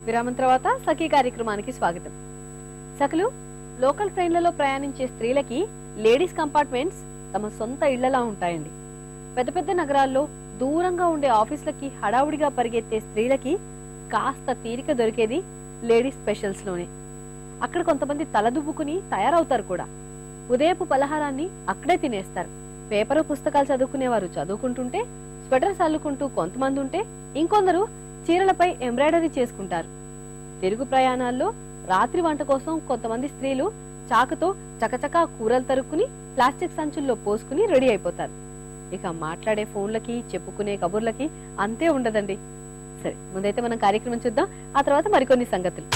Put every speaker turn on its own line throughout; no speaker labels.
విరామం తర్వాత సఖీ కార్యక్రమానికి స్వాగతం. సఖలు, లోకల్ ట్రైన్లలో ప్రయాణించే స్త్రీలకి లేడీస్ కంపార్ట్మెంట్స్ తమ సొంత ఇళ్లలా ఉంటాయండి. పెద్ద పెద్ద నగరాల్లో దూరంగా ఉండే ఆఫీసులకి హడావుడిగా పరిగెత్తే స్త్రీలకి కాస్త తీరిక దొరికేది లేడీస్ స్పెషల్స్ లోనే. అక్కడ కొంతమంది తలదువ్వుకుని తయారవుతారు కూడా. ఉదయపు పలహారాన్ని అక్కడే తినేస్తారు. పేపరు పుస్తకాలు చదువుకునేవారు చదువుకుంటుంటే, స్వెటర్స్ అల్లుకుంటూ కొంతమంది ఉంటే, ఇంకొందరు చీరలపై ఎంబ్రాయిడరీ చేసుకుంటారు. తిరుగు ప్రయాణాల్లో రాత్రి వంట కోసం కొంతమంది స్త్రీలు చాకుతో చకచకా కూరలు తరుక్కుని ప్లాస్టిక్ సంచుల్లో పోసుకుని రెడీ అయిపోతారు. ఇక మాట్లాడే ఫోన్లకి, చెప్పుకునే కబుర్లకి అంతే ఉండదండి. సరే, ముందైతే మనం కార్యక్రమం చూద్దాం, ఆ తర్వాత మరికొన్ని సంగతులు.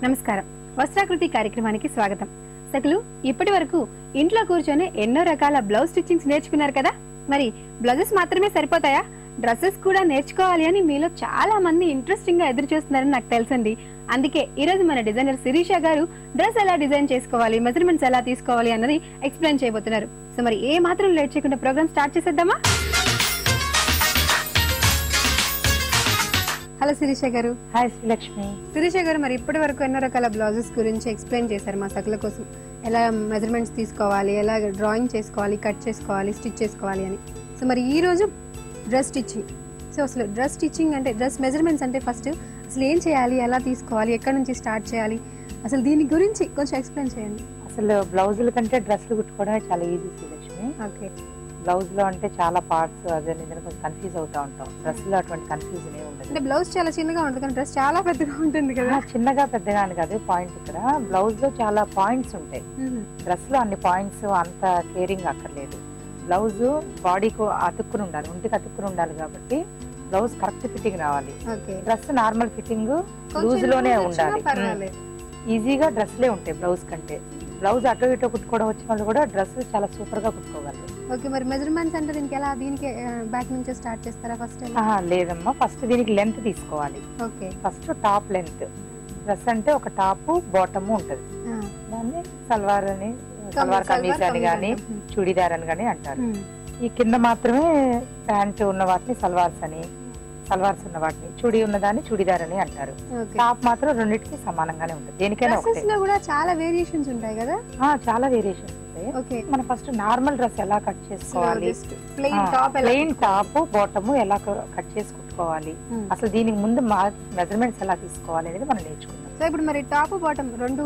నమస్కారం, వస్త్రాకృతి కార్యక్రమానికి స్వాగతం. సకలు, ఇప్పటి వరకు ఇంట్లో కూర్చొని ఎన్నో రకాల బ్లౌజ్ స్టిచ్చింగ్స్ నేర్చుకున్నారు కదా. మరి బ్లౌజెస్ మాత్రమే సరిపోతాయా? డ్రెస్సెస్ కూడా నేర్చుకోవాలి అని మీలో చాలా మంది ఇంట్రెస్టింగ్ గా ఎదురు చూస్తున్నారని నాకు తెలుసండి. అందుకే ఈ రోజు మన డిజైనర్ శిరీష గారు డ్రెస్ ఎలా డిజైన్ చేసుకోవాలి, మెజర్మెంట్స్ ఎలా తీసుకోవాలి అన్నది ఎక్స్ప్లెయిన్ చేయబోతున్నారు. సో మరి ఏ మాత్రం లేట్ చేయకుండా ప్రోగ్రామ్ స్టార్ట్ చేసేద్దామా? హలో శిరీష గారు.
హాయ్ శ్రీలక్ష్మి.
శిరీష గారు, మరి ఇప్పటి వరకు ఎన్నో రకాల బ్లౌజెస్ గురించి ఎక్స్ప్లెయిన్ చేశారు మా సకల కోసం. ఎలా మెజర్మెంట్స్ తీసుకోవాలి, ఎలా డ్రాయింగ్ చేసుకోవాలి, కట్ చేసుకోవాలి, స్టిచ్ చేసుకోవాలి అని. సో మరి ఈ రోజు డ్రెస్ స్టిచ్చింగ్. సో అసలు డ్రెస్ స్టిచ్చింగ్ అంటే, డ్రెస్ మెజర్మెంట్స్ అంటే ఫస్ట్ అసలు ఏం చేయాలి, ఎలా తీసుకోవాలి, ఎక్కడి నుంచి స్టార్ట్ చేయాలి, అసలు దీని గురించి కొంచెం ఎక్స్ప్లెయిన్ చేయండి.
అసలు బ్లౌజుల కంటే డ్రెస్సులు కుట్టుకోవడమే చాలా ఈజీ శ్రీలక్ష్మి.
ఓకే.
బ్లౌజ్ లో అంటే చాలా పార్ట్స్ అదే కొంచెం కన్ఫ్యూజ్ అవుతా ఉంటాం. డ్రెస్ లో అటువంటి కన్ఫ్యూజన్ ఏమి ఉండదు.
అంటే బ్లౌజ్ చాలా చిన్నగా ఉంటుంది కానీ డ్రెస్ చాలా పెద్దగా ఉంటుంది కదా.
చిన్నగా పెద్దగా అని కాదు పాయింట్. ఇక్కడ బ్లౌజ్ లో చాలా పాయింట్స్ ఉంటాయి, డ్రెస్ లో అన్ని పాయింట్స్ అంత కేరింగ్ అక్కర్లేదు. బ్లౌజ్ బాడీకి అతుక్కుని ఉండాలి, ఒంటికి అతుక్కుని ఉండాలి కాబట్టి బ్లౌజ్ కరెక్ట్ ఫిట్టింగ్ రావాలి. డ్రెస్ నార్మల్ ఫిట్టింగ్ లూజ్ లోనే ఉండాలి. ఈజీగా డ్రెస్లే ఉంటాయి బ్లౌజ్ కంటే. బ్లౌజ్ అటు ఇటు కుట్టుకోవడం వచ్చిన వాళ్ళు కూడా డ్రెస్ చాలా సూపర్ గా కుట్టుకోగలరు.
ఓకే, మరి మెజర్మెంట్స్ అంటే దీనికి ఎలా, దీనికి బ్యాక్ నుంచి స్టార్ట్ చేస్తారా ఫస్ట్?
లేదమ్మా, ఫస్ట్ దీనికి లెంత్ తీసుకోవాలి.
Okay.
First top length. Dress అంటే ఒక టాప్ బాటమ్ ఉంటది, దాన్ని సల్వార్ అని, సల్వార్ కమీజ్ అని గానీ చుడిదార్ అని గానీ అంటారు. ఈ కింద మాత్రమే ప్యాంట్ ఉన్న వాటిని సల్వార్స్ అని, సల్వార్స్ ఉన్న వాటిని చుడి ఉన్నదాన్ని చుడిదార్ అని అంటారు. టాప్ మాత్రం రెండింటికి సమానంగానే ఉంటుంది. దేనికైనా
కూడా చాలా వేరియేషన్స్ ఉంటాయి కదా.
చాలా వేరియేషన్స్ ఉంటాయి. మనం ఫస్ట్ నార్మల్ డ్రెస్ ఎలా కట్ చేసుకోవాలి, ప్లెయిన్ టాప్ బాటమ్ ఎలా కట్ చేసి కుట్టుకోవాలి, అసలు దీనికి ముందు మెజర్మెంట్స్ ఎలా తీసుకోవాలి అనేది మనం నేర్చుకున్నాం.
సో ఇప్పుడు మరి టాప్ బాటమ్ రెండు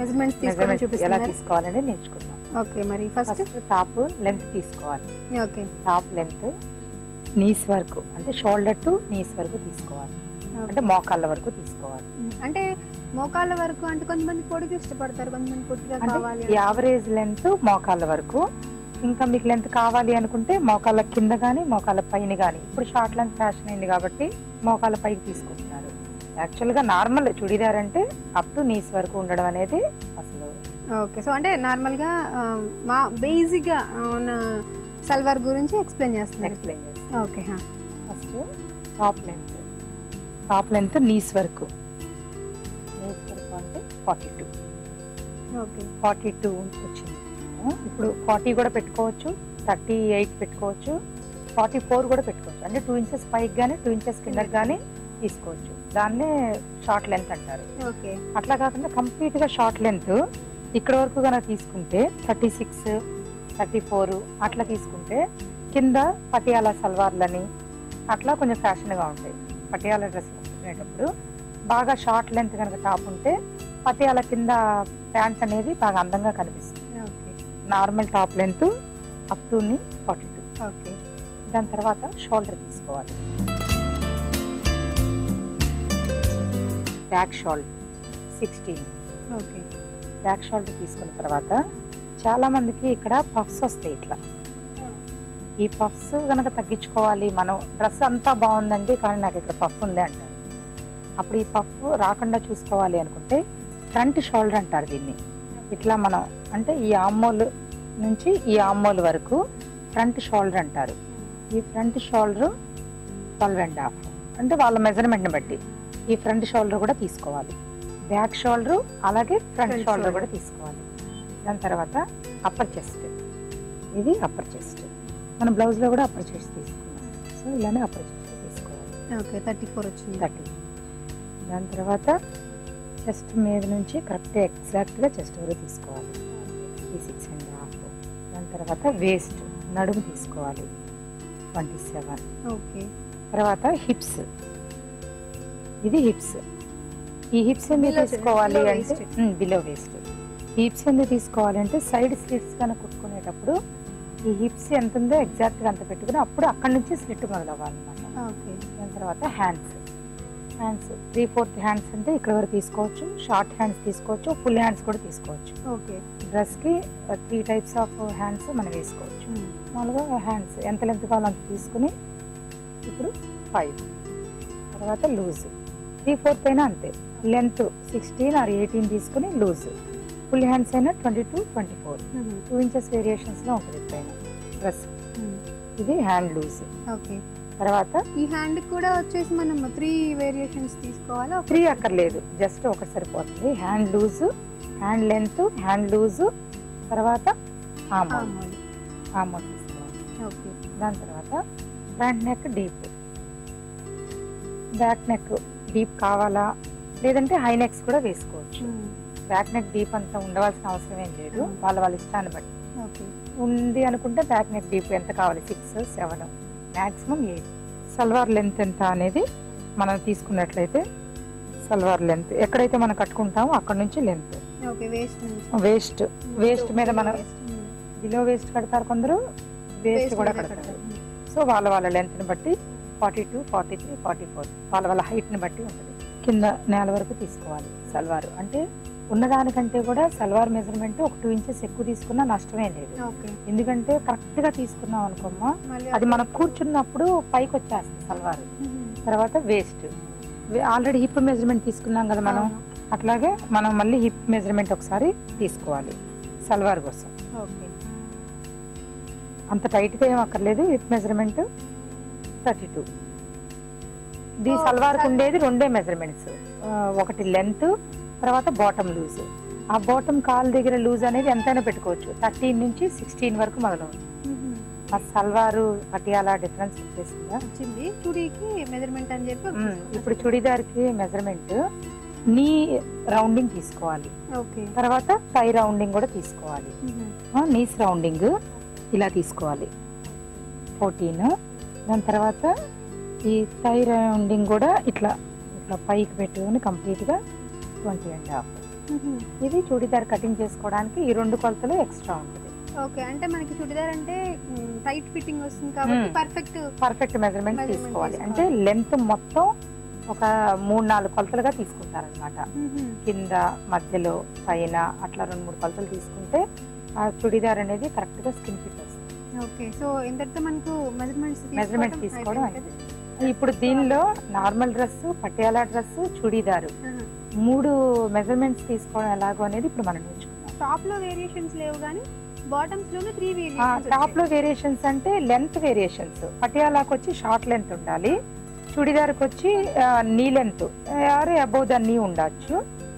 మెజర్మెంట్స్
ఎలా తీసుకోవాలి అనేది నేర్చుకున్నాం.
ఓకే, మరి ఫస్ట్
టాప్ లెంత్ తీసుకోవాలి.
ఓకే.
టాప్ లెంత్ నీస్ వరకు, అంటే షోల్డర్ టు నీస్ వరకు తీసుకోవాలి, అంటే మోకాళ్ళ వరకు తీసుకోవాలి.
అంటే మోకాళ్ళ వరకు అంటే కొంతమంది పొడిగా ఇష్టపడతారు, కొంతమంది పొట్టిగా కావాలి.
యావరేజ్ లెంత్ మోకాళ్ళ వరకు. ఇంకా మీకు లెంత్ కావాలి అనుకుంటే మోకాళ్ళ కింద గానీ మోకాళ్ళ పైన గానీ. ఇప్పుడు షార్ట్ లెంత్ ఫ్యాషన్ అయింది కాబట్టి మోకాళ్ళ పైకి తీసుకుంటున్నారు. యాక్చువల్ గా నార్మల్ చుడిదార్ అంటే అప్ టు నీస్ వరకు ఉండడం అనేది అసలు.
ఓకే, సో అంటే నార్మల్ గా మా బేసిక్ గా ఉన్న సల్వార్ గురించి ఎక్స్ప్లెయిన్ చేస్తాను. Okay.
First top length. Top length knees వరకు. నీస్ వరకు అంటే 42.
ఓకే,
42 వచ్చింది. ఇప్పుడు 40 కూడా పెట్టుకోవచ్చు, 38 పెట్టుకోవచ్చు, 44 కూడా పెట్టుకోవచ్చు. అంటే 2 ఇంచెస్ పైకి గానీ 2 ఇంచెస్ కిందకి గానీ తీసుకోవచ్చు. దాన్నే షార్ట్ లెంత్ అంటారు.
ఓకే.
అట్లా కాకుండా కంప్లీట్ గా షార్ట్ లెంత్ ఇక్కడ వరకు కనుక తీసుకుంటే 36, 34 అట్లా తీసుకుంటే కింద పటియాలా సల్వార్లని అట్లా కొంచెం ఫ్యాషన్ గా ఉంటాయి. పటియాలా డ్రెస్ కుట్టుకునేటప్పుడు బాగా షార్ట్ లెంత్ కనుక టాప్ ఉంటే పటియాలా కింద ప్యాంట్ అనేది బాగా అందంగా కనిపిస్తుంది. Normal top length up to 42.
Okay.
దాని తర్వాత షోల్డర్ తీసుకోవాలి. Back shoulder 16.
Okay.
Back shoulder తీసుకున్న తర్వాత చాలా మందికి ఇక్కడ పఫ్స్ వస్తాయి. ఇట్లా ఈ పఫ్స్ కనుక తగ్గించుకోవాలి, మనం డ్రెస్ అంతా బాగుందండి కానీ నాకు ఇక్కడ పఫ్ ఉంది అంటారు. అప్పుడు ఈ పఫ్ రాకుండా చూసుకోవాలి అనుకుంటే ఫ్రంట్ షోల్డర్ అంటారు దీన్ని. ఇట్లా మనం అంటే ఈ ఆమ్మోల్ నుంచి ఈ ఆమ్మోల్ వరకు ఫ్రంట్ షోల్డర్ అంటారు. ఈ ఫ్రంట్ షోల్డర్ 12.5 అంటే వాళ్ళ మెజర్మెంట్ని బట్టి ఈ ఫ్రంట్ షోల్డర్ కూడా తీసుకోవాలి. బ్యాక్ షోల్డర్ అలాగే ఫ్రంట్ షోల్డర్ కూడా తీసుకోవాలి. దాని తర్వాత అప్పర్ చెస్ట్. ఇది అప్పర్ చెస్ట్. మన బ్లౌజ్ లో కూడా అప్పర్ చెస్ట్ తీసుకున్నాం. సో ఇలానే అప్పుడు తీసుకోవాలి.
ఓకే 34 వచ్చింది.
30. దాని తర్వాత చెస్ట్ మీద నుంచి కరెక్ట్ ఎగ్జాక్ట్గా చెస్ట్ వరకు తీసుకోవాలి. ఈ 6.5. దాని తర్వాత వేస్ట్ నడుము తీసుకోవాలి 27.
ఓకే.
తర్వాత హిప్స్, ఇది హిప్స్. ఈ హిప్స్ ఎందుకు తీసుకోవాలి అంటే బిలో వేస్ట్. హిప్స్ ఎందుకు తీసుకోవాలి అంటే సైడ్ స్లిట్స్ కనుక కుట్టుకునేటప్పుడు ఈ హిప్స్ ఎంత ఉందో ఎగ్జాక్ట్గా అంత పెట్టుకుని అప్పుడు అక్కడి నుంచి స్లిట్ మొదలవ్వాలన్నమాట.
ఓకే.
దాని తర్వాత హ్యాండ్స్ 3/4 హ్యాండ్స్ అంటే ఇక్కడ వరకు తీసుకోవచ్చు. షార్ట్ హ్యాండ్స్ తీసుకోవచ్చు, ఫుల్ హ్యాండ్స్ కూడా తీసుకోవచ్చు.
ఓకే.
డ్రెస్కి 3 టైప్స్ ఆఫ్ హ్యాండ్స్ మనం వేసుకోవచ్చు. మామూలుగా హ్యాండ్స్ ఎంత లెంత్ కావాలో అంత తీసుకుని ఇప్పుడు 5. తర్వాత లూజ్ 3/4 అయినా అంతే. లెంత్ 16 or 18 తీసుకుని లూజ్. ఫుల్ హ్యాండ్స్ అయినా 22, 24. 2 inches వేరియేషన్స్లో ఉంటుంది ఎప్పుడైనా డ్రెస్. ఇది హ్యాండ్ లూజ్.
ఓకే.
తర్వాత
ఈ హ్యాండ్ కూడా వచ్చేసి మనం 3 వేరియేషన్స్ తీసుకోవాలా?
3 అక్కర్లేదు, జస్ట్ ఒకటి సరిపోతుంది. Hand loose, hand length, hand loose, తర్వాత ఆర్మ్ తీసుకోవాలి.
ఓకే.
దాని తర్వాత front neck deep, back neck deep కావాలా లేదంటే హై నెక్స్ కూడా వేసుకోవచ్చు. బ్యాక్ నెక్ డీప్ అంతా ఉండవలసిన అవసరం ఏం లేదు, వాళ్ళ ఇష్టాన్ని బట్టి.
ఓకే.
ఉంది అనుకుంటే బ్యాక్ నెక్ డీప్ ఎంత కావాలి 6, 7, మ్యాక్సిమం 8. సల్వార్ లెంత్ ఎంత అనేది మనం తీసుకున్నట్లయితే సల్వార్ లెంత్ ఎక్కడైతే మనం కట్టుకుంటామో అక్కడ నుంచి లెంత్.
ఓకే.
వేస్ట్ మీద మనం బిలో వేస్ట్ కడతారు, కొందరు వేస్ట్ కూడా కడతారు. సో వాళ్ళ లెంత్ని బట్టి 42, 43, 44 వాళ్ళ హైట్ని బట్టి ఉంటుంది. కింద నేల వరకు తీసుకోవాలి సల్వార్. అంటే ఉన్నదానికంటే కూడా సల్వార్ మెజర్మెంట్ ఒక 2 inches ఎక్కువ తీసుకున్నా నష్టమే లేదు. ఎందుకంటే కరెక్ట్ గా తీసుకున్నాం అనుకోమ్మా, అది మనం కూర్చున్నప్పుడు పైకి వచ్చేస్తుంది సల్వార్. తర్వాత వేస్ట్ ఆల్రెడీ హిప్ మెజర్మెంట్ తీసుకున్నాం కదా మనం, అట్లాగే మనం మళ్ళీ హిప్ మెజర్మెంట్ ఒకసారి తీసుకోవాలి సల్వార్ కోసం. అంత టైట్ గా ఏం అక్కర్లేదు. Hip measurement 32. ఈ సల్వార్ ఉండేది 2 మెజర్మెంట్స్, ఒకటి లెంత్, తర్వాత బాటమ్ లూజ్. ఆ బాటమ్ కాల్ దగ్గర లూజ్ అనేది ఎంతైనా పెట్టుకోవచ్చు. 13 నుంచి 16 వరకు మొదలవుతుంది. ఆ సల్వారు పటియాలా డిఫరెన్స్
వచ్చింది. చుడీకి మెజర్మెంట్ అని చెప్పి
ఇప్పుడు చుడీదార్కి మెజర్మెంట్ నీ రౌండింగ్ తీసుకోవాలి. తర్వాత థై రౌండింగ్ కూడా తీసుకోవాలి. నీస్ రౌండింగ్ ఇలా తీసుకోవాలి 14. దాని తర్వాత ఈ థై రౌండింగ్ కూడా ఇట్లా పైకి పెట్టుకుని కంప్లీట్ గా 20.5. ఇది చూడీదార్ కటింగ్ చేసుకోవడానికి ఈ 2 కొలతలు ఎక్స్ట్రా ఉంటుంది.
ఓకే. అంటే మనకి చూడీదార్ అంటే టైట్ ఫిట్టింగ్ వస్తుంది కాబట్టి
పర్ఫెక్ట్ మెజర్మెంట్ తీసుకోవాలి. అంటే లెంత్ మొత్తం ఒక 3-4 కొలతలుగా తీసుకుంటారనమాట. కింద, మధ్యలో, పైన అట్లా 2-3 కొలతలు తీసుకుంటే ఆ చుడీదార్ అనేది కరెక్ట్ గా స్కిన్ ఫిట్ వస్తుంది.
ఓకే. సో ఇంతటితో మనకు
మెజర్మెంట్ తీసుకోవడం అయింది. ఇప్పుడు దీనిలో normal dress, Patiala dress, churidar 3 measurements తీసుకోవడం ఎలాగో అనేది ఇప్పుడు మనం నేర్చుకున్నాం.
టాప్ లో వేరియేషన్స్ లేవు కానీ బాటమ్స్ లోనే 3 వేరియేషన్స్.
టాప్ లో వేరియేషన్స్ అంటే లెంత్ వేరియేషన్స్. పటియాలాకి వచ్చి షార్ట్ లెంత్ ఉండాలి, చుడీదార్కి వచ్చి నీ లెంత్ అబౌవ్ ద నీ ఉండొచ్చు,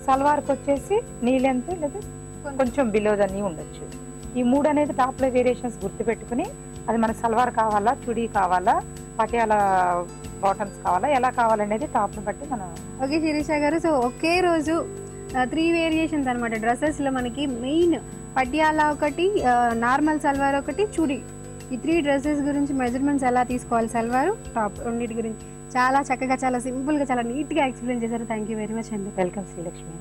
సల్వార్కి వచ్చేసి నీ లెంత్ లేదా కొంచెం బిలో ద నీ ఉండొచ్చు. ఈ 3 అనేది టాప్ లో వేరియేషన్స్ గుర్తుపెట్టుకుని అది మనకు సల్వార్ కావాలా, చుడీ కావాలా, పటియాలా బాటమ్స్ కావాలా, ఎలా కావాలనేది టాప్ ని బట్టి మనం.
ఓకే శిరీష గారు, సో ఒకే రోజు 3 వేరియేషన్స్ అనమాట డ్రెస్సెస్ లో. మనకి మెయిన్ పటియాలా ఒకటి, నార్మల్ సల్వార్ ఒకటి, చుడీ, ఈ 3 డ్రెస్సెస్ గురించి మెజర్మెంట్స్ ఎలా తీసుకోవాలి, సల్వార్ టాప్ రెండింటి గురించి చాలా చక్కగా, చాలా సింపుల్ గా, చాలా నీట్ గా ఎక్స్ప్లెయిన్ చేశారు. థ్యాంక్ యూ వెరీ మచ్ అండి.
వెల్కమ్ శ్రీలక్ష్మి.